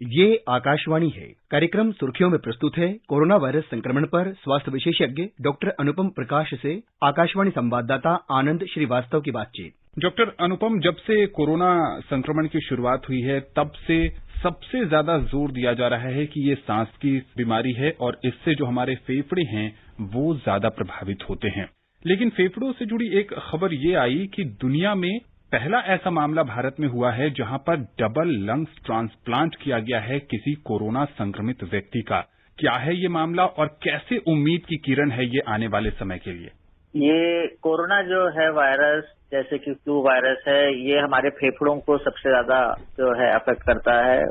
ये आकाशवाणी है। कार्यक्रम सुर्खियों में प्रस्तुत है कोरोना वायरस संक्रमण पर स्वास्थ्य विशेषज्ञ डॉक्टर अनुपम प्रकाश से आकाशवाणी संवाददाता आनंद श्रीवास्तव की बातचीत। डॉक्टर अनुपम, जब से कोरोना संक्रमण की शुरुआत हुई है तब से सबसे ज्यादा जोर दिया जा रहा है कि ये सांस की बीमारी है और इससे जो हमारे फेफड़े हैं वो ज्यादा प्रभावित होते हैं। लेकिन फेफड़ों से जुड़ी एक खबर ये आई कि दुनिया में पहला ऐसा मामला भारत में हुआ है जहां पर डबल लंग्स ट्रांसप्लांट किया गया है किसी कोरोना संक्रमित व्यक्ति का। क्या है ये मामला और कैसे उम्मीद की किरण है ये आने वाले समय के लिए? ये कोरोना जो है वायरस, जैसे कि फ्लू वायरस है, ये हमारे फेफड़ों को सबसे ज्यादा जो है अफेक्ट करता है।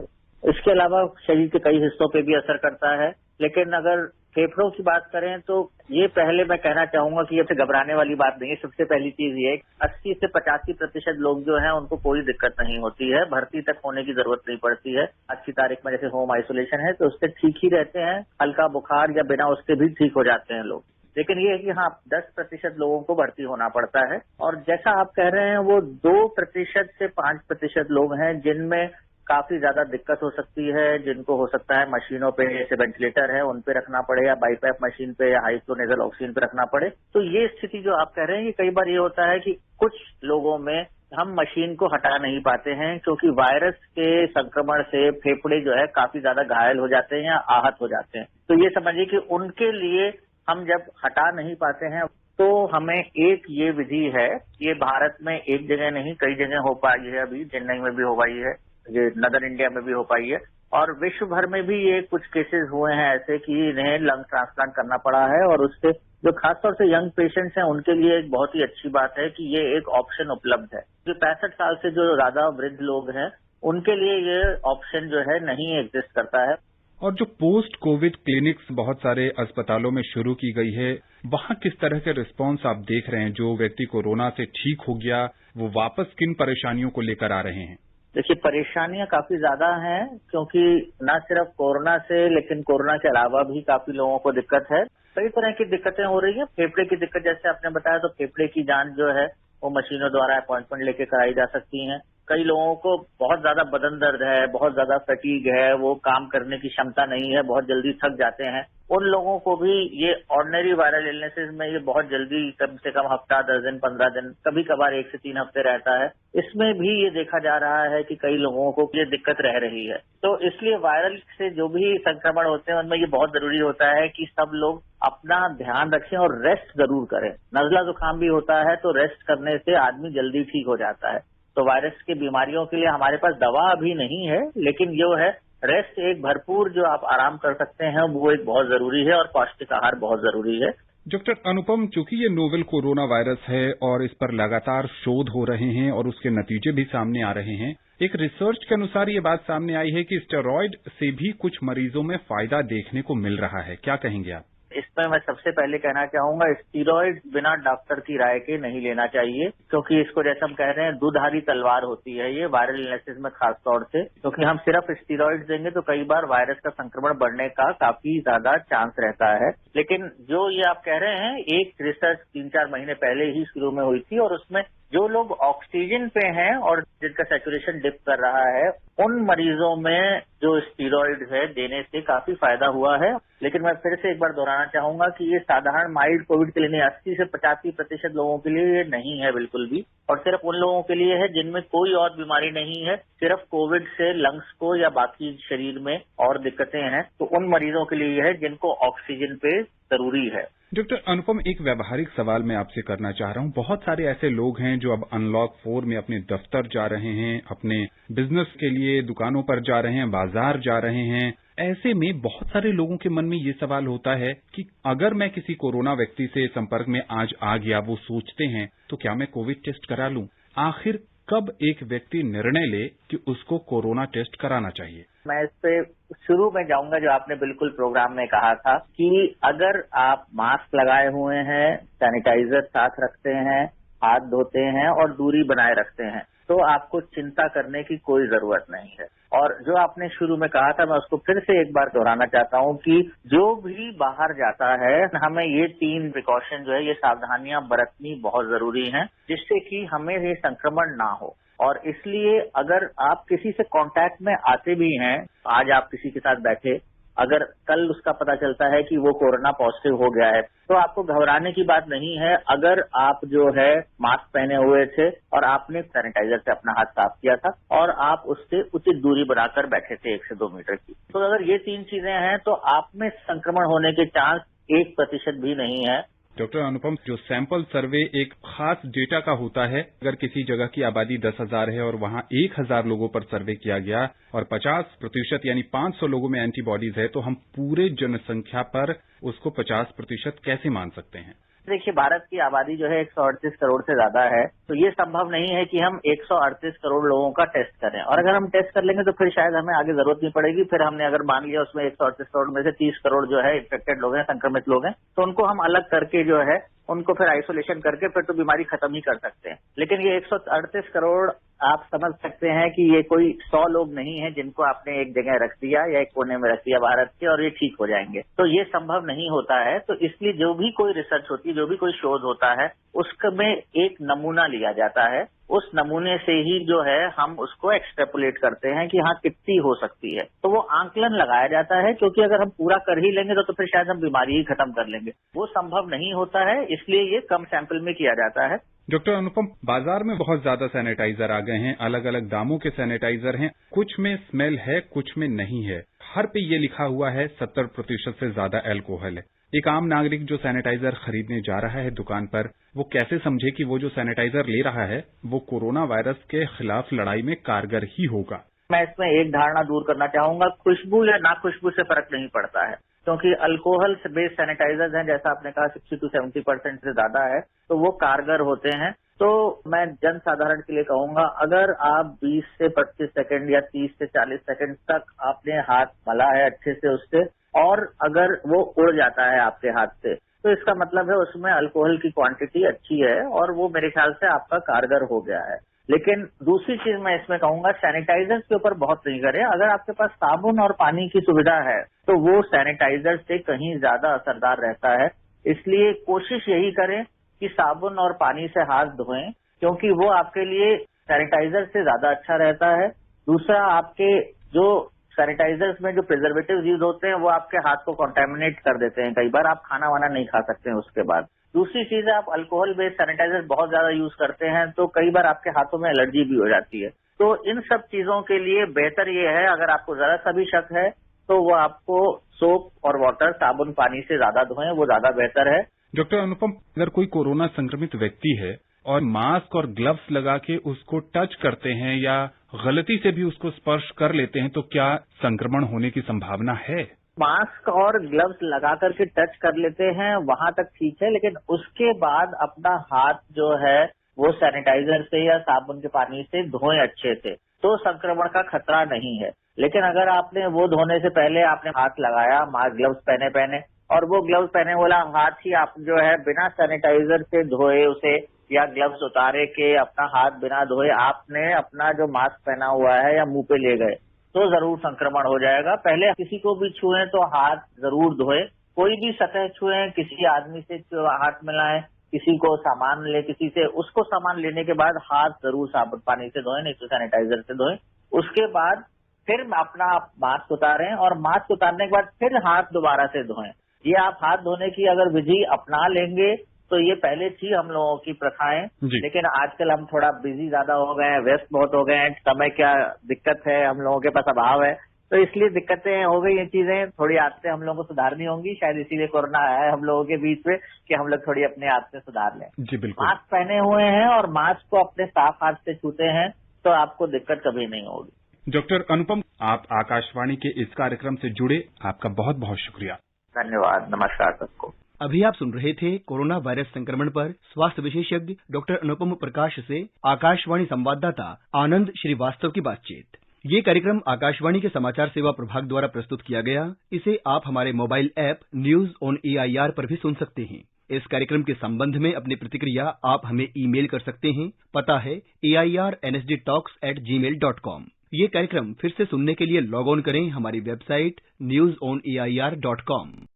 इसके अलावा शरीर के कई हिस्सों पे भी असर करता है। लेकिन अगर फेफड़ों की बात करें तो ये पहले मैं कहना चाहूंगा कि ये घबराने वाली बात नहीं है। सबसे पहली चीज ये 80 से 85% लोग जो हैं उनको कोई दिक्कत नहीं होती है, भर्ती तक होने की जरूरत नहीं पड़ती है। आज की तारीख में जैसे होम आइसोलेशन है तो उससे ठीक ही रहते हैं, हल्का बुखार या बिना उसके भी ठीक हो जाते हैं लोग। लेकिन ये है कि हाँ 10% लोगों को भर्ती होना पड़ता है। और जैसा आप कह रहे हैं वो 2% से 5% लोग हैं जिनमें काफी ज्यादा दिक्कत हो सकती है, जिनको हो सकता है मशीनों पे जैसे वेंटिलेटर है उन पे रखना पड़े या बाईपैप मशीन पे या हाई फ्लो नेजल ऑक्सीजन पे रखना पड़े। तो ये स्थिति जो आप कह रहे हैं ये कई बार ये होता है कि कुछ लोगों में हम मशीन को हटा नहीं पाते हैं क्योंकि वायरस के संक्रमण से फेफड़े जो है काफी ज्यादा घायल हो जाते हैं या आहत हो जाते हैं। तो ये समझिए कि उनके लिए हम जब हटा नहीं पाते हैं तो हमें एक ये विधि है, ये भारत में एक जगह नहीं कई जगह हो पाई है, अभी चेन्नई में भी हो पाई है, ये नदर इंडिया में भी हो पाई है और विश्व भर में भी ये कुछ केसेस हुए हैं ऐसे कि इन्हें लंग ट्रांसप्लांट करना पड़ा है। और उससे जो खासतौर से यंग पेशेंट्स हैं उनके लिए एक बहुत ही अच्छी बात है कि ये एक ऑप्शन उपलब्ध है। जो 65 साल से जो ज्यादा वृद्ध लोग हैं उनके लिए ये ऑप्शन जो है नहीं एग्जिस्ट करता है। और जो पोस्ट कोविड क्लिनिक्स बहुत सारे अस्पतालों में शुरू की गई है, वहां किस तरह के रिस्पांस आप देख रहे हैं? जो व्यक्ति कोरोना से ठीक हो गया वो वापस किन परेशानियों को लेकर आ रहे हैं? देखिए, परेशानियां काफी ज्यादा हैं क्योंकि न सिर्फ कोरोना से लेकिन कोरोना के अलावा भी काफी लोगों को दिक्कत है। कई तरह की दिक्कतें हो रही हैं। फेफड़े की दिक्कत जैसे आपने बताया तो फेफड़े की जांच जो है वो मशीनों द्वारा अपॉइंटमेंट लेके कराई जा सकती है। कई लोगों को बहुत ज्यादा बदन दर्द है, बहुत ज्यादा फटीग है, वो काम करने की क्षमता नहीं है, बहुत जल्दी थक जाते हैं। उन लोगों को भी ये ऑर्डिनरी वायरल इलनेसेस में ये बहुत जल्दी कम से कम हफ्ता 10 दिन 15 दिन कभी कभार 1 से 3 हफ्ते रहता है। इसमें भी ये देखा जा रहा है कि कई लोगों को ये दिक्कत रह रही है। तो इसलिए वायरल से जो भी संक्रमण होते हैं उनमें ये बहुत जरूरी होता है कि सब लोग अपना ध्यान रखें और रेस्ट जरूर करें। नजला जुकाम भी होता है तो रेस्ट करने से आदमी जल्दी ठीक हो जाता है। तो वायरस की बीमारियों के लिए हमारे पास दवा अभी नहीं है, लेकिन जो है रेस्ट एक भरपूर जो आप आराम कर सकते हैं वो एक बहुत जरूरी है और पौष्टिक आहार बहुत जरूरी है। डॉक्टर अनुपम, चूंकि ये नोवेल कोरोना वायरस है और इस पर लगातार शोध हो रहे हैं और उसके नतीजे भी सामने आ रहे हैं, एक रिसर्च के अनुसार ये बात सामने आई है कि स्टेरॉयड से भी कुछ मरीजों में फायदा देखने को मिल रहा है। क्या कहेंगे आप? इसमें मैं सबसे पहले कहना चाहूंगा स्टीरॉयड बिना डॉक्टर की राय के नहीं लेना चाहिए क्योंकि इसको जैसे हम कह रहे हैं दुधारी तलवार होती है ये वायरल इलनेसेस में खास तौर से, क्योंकि हम सिर्फ स्टीरॉयड देंगे तो कई बार वायरस का संक्रमण बढ़ने का काफी ज्यादा चांस रहता है। लेकिन जो ये आप कह रहे हैं एक रिसर्च 3-4 महीने पहले ही शुरू में हुई थी और उसमें जो लोग ऑक्सीजन पे हैं और जिनका सैचुरेशन डिप कर रहा है उन मरीजों में जो स्टीरॉयड है देने से काफी फायदा हुआ है। लेकिन मैं फिर से एक बार दोहराना चाहूंगा कि ये साधारण माइल्ड कोविड के लिए नहीं, 80 से 85% लोगों के लिए ये नहीं है बिल्कुल भी, और सिर्फ उन लोगों के लिए है जिनमें कोई और बीमारी नहीं है, सिर्फ कोविड से लंग्स को या बाकी शरीर में और दिक्कतें हैं तो उन मरीजों के लिए है जिनको ऑक्सीजन पे जरूरी है। डॉक्टर अनुपम, एक व्यावहारिक सवाल मैं आपसे करना चाह रहा हूं। बहुत सारे ऐसे लोग हैं जो अब अनलॉक 4 में अपने दफ्तर जा रहे हैं, अपने बिजनेस के लिए दुकानों पर जा रहे हैं, बाजार जा रहे हैं। ऐसे में बहुत सारे लोगों के मन में ये सवाल होता है कि अगर मैं किसी कोरोना व्यक्ति से संपर्क में आज आ गया, वो सोचते हैं तो क्या मैं कोविड टेस्ट करा लूं? आखिर कब एक व्यक्ति निर्णय ले कि उसको कोरोना टेस्ट कराना चाहिए? मैं इस पे शुरू में जाऊंगा जो आपने बिल्कुल प्रोग्राम में कहा था कि अगर आप मास्क लगाए हुए हैं, सैनिटाइजर साथ रखते हैं, हाथ धोते हैं और दूरी बनाए रखते हैं तो आपको चिंता करने की कोई जरूरत नहीं है। और जो आपने शुरू में कहा था मैं उसको फिर से एक बार दोहराना चाहता हूं कि जो भी बाहर जाता है हमें ये 3 प्रिकॉशन जो है ये सावधानियां बरतनी बहुत जरूरी हैं जिससे कि हमें ये संक्रमण ना हो। और इसलिए अगर आप किसी से कांटेक्ट में आते भी हैं, आज आप किसी के साथ बैठे, अगर कल उसका पता चलता है कि वो कोरोना पॉजिटिव हो गया है, तो आपको घबराने की बात नहीं है। अगर आप जो है मास्क पहने हुए थे और आपने सैनिटाइजर से अपना हाथ साफ किया था और आप उससे उचित दूरी बनाकर बैठे थे 1 से 2 मीटर की, तो अगर ये 3 चीजें हैं तो आप में संक्रमण होने के चांस 1% भी नहीं है। डॉक्टर अनुपम, जो सैंपल सर्वे एक खास डेटा का होता है, अगर किसी जगह की आबादी 10,000 है और वहां 1,000 लोगों पर सर्वे किया गया और 50% यानी 500 लोगों में एंटीबॉडीज है, तो हम पूरे जनसंख्या पर उसको 50% कैसे मान सकते हैं? देखिए, भारत की आबादी जो है 138 करोड़ से ज्यादा है, तो ये संभव नहीं है कि हम 138 करोड़ लोगों का टेस्ट करें। और अगर हम टेस्ट कर लेंगे तो फिर शायद हमें आगे जरूरत नहीं पड़ेगी। फिर हमने अगर मान लिया उसमें 138 करोड़ में से 30 करोड़ जो है इन्फेक्टेड लोग हैं, संक्रमित लोग हैं, तो उनको हम अलग करके जो है उनको फिर आइसोलेशन करके फिर तो बीमारी खत्म ही कर सकते हैं। लेकिन ये 138 करोड़ आप समझ सकते हैं कि ये कोई 100 लोग नहीं है जिनको आपने एक जगह रख दिया या एक कोने में रख दिया भारत के और ये ठीक हो जाएंगे, तो ये संभव नहीं होता है। तो इसलिए जो भी कोई रिसर्च होती है, जो भी कोई शोध होता है, उसमें एक नमूना लिया जाता है। उस नमूने से ही जो है हम उसको एक्सट्रेपोलेट करते हैं कि हाँ कितनी हो सकती है, तो वो आंकलन लगाया जाता है। क्योंकि अगर हम पूरा कर ही लेंगे तो फिर शायद हम बीमारी ही खत्म कर लेंगे, वो संभव नहीं होता है, इसलिए ये कम सैंपल में किया जाता है। डॉक्टर अनुपम, बाजार में बहुत ज्यादा सैनिटाइजर आ गए हैं, अलग अलग दामों के सैनिटाइजर हैं, कुछ में स्मेल है, कुछ में नहीं है, हर पे ये लिखा हुआ है 70% से ज्यादा अल्कोहल है। एक आम नागरिक जो सैनिटाइजर खरीदने जा रहा है दुकान पर, वो कैसे समझे कि वो जो सैनिटाइजर ले रहा है वो कोरोना वायरस के खिलाफ लड़ाई में कारगर ही होगा? मैं इसमें एक धारणा दूर करना चाहूंगा, खुशबू या ना खुशबू से फर्क नहीं पड़ता है, क्योंकि अल्कोहल बेस्ड सैनिटाइजर्स हैं, जैसा आपने कहा 60 से 70% से ज्यादा है, तो वो कारगर होते हैं। तो मैं जन साधारण के लिए कहूंगा, अगर आप 20 से 25 सेकंड या 30 से 40 सेकंड तक आपने हाथ मला है अच्छे से उससे, और अगर वो उड़ जाता है आपके हाथ से, तो इसका मतलब है उसमें अल्कोहल की क्वांटिटी अच्छी है और वो मेरे ख्याल से आपका कारगर हो गया है। लेकिन दूसरी चीज मैं इसमें कहूंगा, सैनिटाइजर्स के ऊपर बहुत नहीं करें। अगर आपके पास साबुन और पानी की सुविधा है तो वो सैनिटाइजर से कहीं ज्यादा असरदार रहता है। इसलिए कोशिश यही करें कि साबुन और पानी से हाथ धोएं, क्योंकि वो आपके लिए सैनिटाइजर से ज्यादा अच्छा रहता है। दूसरा, आपके जो सैनिटाइजर्स में जो प्रिजर्वेटिव्स यूज होते हैं वो आपके हाथ को कॉन्टेमिनेट कर देते हैं, कई बार आप खाना वाना नहीं खा सकते हैं उसके बाद। दूसरी चीज है, आप अल्कोहल बेस्ड सैनिटाइजर बहुत ज्यादा यूज करते हैं तो कई बार आपके हाथों में एलर्जी भी हो जाती है। तो इन सब चीजों के लिए बेहतर ये है, अगर आपको जरा सा भी शक है तो वो आपको सोप और वाटर, साबुन पानी से ज्यादा धोएं, वो ज्यादा बेहतर है। डॉक्टर अनुपम, अगर कोई कोरोना संक्रमित व्यक्ति है और मास्क और ग्लव्स लगा के उसको टच करते हैं या गलती से भी उसको स्पर्श कर लेते हैं, तो क्या संक्रमण होने की संभावना है? मास्क और ग्लव्स लगा करके टच कर लेते हैं वहां तक ठीक है, लेकिन उसके बाद अपना हाथ जो है वो सैनिटाइजर से या साबुन के पानी से धोएं अच्छे से, तो संक्रमण का खतरा नहीं है। लेकिन अगर आपने वो धोने से पहले आपने हाथ लगाया, मास्क ग्लव्स पहने और वो ग्लव्स पहने वाला हाथ ही आप जो है बिना सैनिटाइजर से धोए उसे, या ग्लव्स उतारे के अपना हाथ बिना धोए आपने अपना जो मास्क पहना हुआ है या मुंह पे ले गए, तो जरूर संक्रमण हो जाएगा। पहले किसी को भी छुएं तो हाथ जरूर धोएं, कोई भी सतह छुएं, किसी आदमी से हाथ मिलाएं, किसी को सामान ले किसी से, उसको सामान लेने के बाद हाथ जरूर साबुन पानी से धोएं, नहीं तो सैनिटाइजर से धोएं। उसके बाद फिर अपना मास्क उतारें और मास्क उतारने के बाद फिर हाथ दोबारा से धोएं। ये आप हाथ धोने की अगर विधि अपना लेंगे तो ये पहले थी हम लोगों की प्रथाएं, लेकिन आजकल हम थोड़ा बिजी ज्यादा हो गए हैं, व्यस्त बहुत हो गए हैं, समय क्या दिक्कत है, हम लोगों के पास अभाव है, तो इसलिए दिक्कतें हो गई। ये चीजें थोड़ी आदतें हम लोगों को सुधारनी होंगी, शायद इसीलिए कोरोना आया है हम लोगों के बीच में कि हम लोग थोड़ी अपने आदतें सुधार लें। जी बिल्कुल। मास्क पहने हुए हैं और मास्क को अपने साफ हाथ से छूते हैं तो आपको दिक्कत कभी नहीं होगी। डॉक्टर अनुपम, आप आकाशवाणी के इस कार्यक्रम से जुड़े, आपका बहुत बहुत शुक्रिया। धन्यवाद, नमस्कार सबको। अभी आप सुन रहे थे कोरोना वायरस संक्रमण पर स्वास्थ्य विशेषज्ञ डॉक्टर अनुपम प्रकाश से आकाशवाणी संवाददाता आनंद श्रीवास्तव की बातचीत। ये कार्यक्रम आकाशवाणी के समाचार सेवा प्रभाग द्वारा प्रस्तुत किया गया। इसे आप हमारे mobile app news on AIR पर भी सुन सकते हैं। इस कार्यक्रम के संबंध में अपनी प्रतिक्रिया आप हमें ईमेल कर सकते हैं। पता है airnsdtalks@gmail.com। ये कार्यक्रम फिर से सुनने के लिए लॉग ऑन करें हमारी वेबसाइट newsonair.com।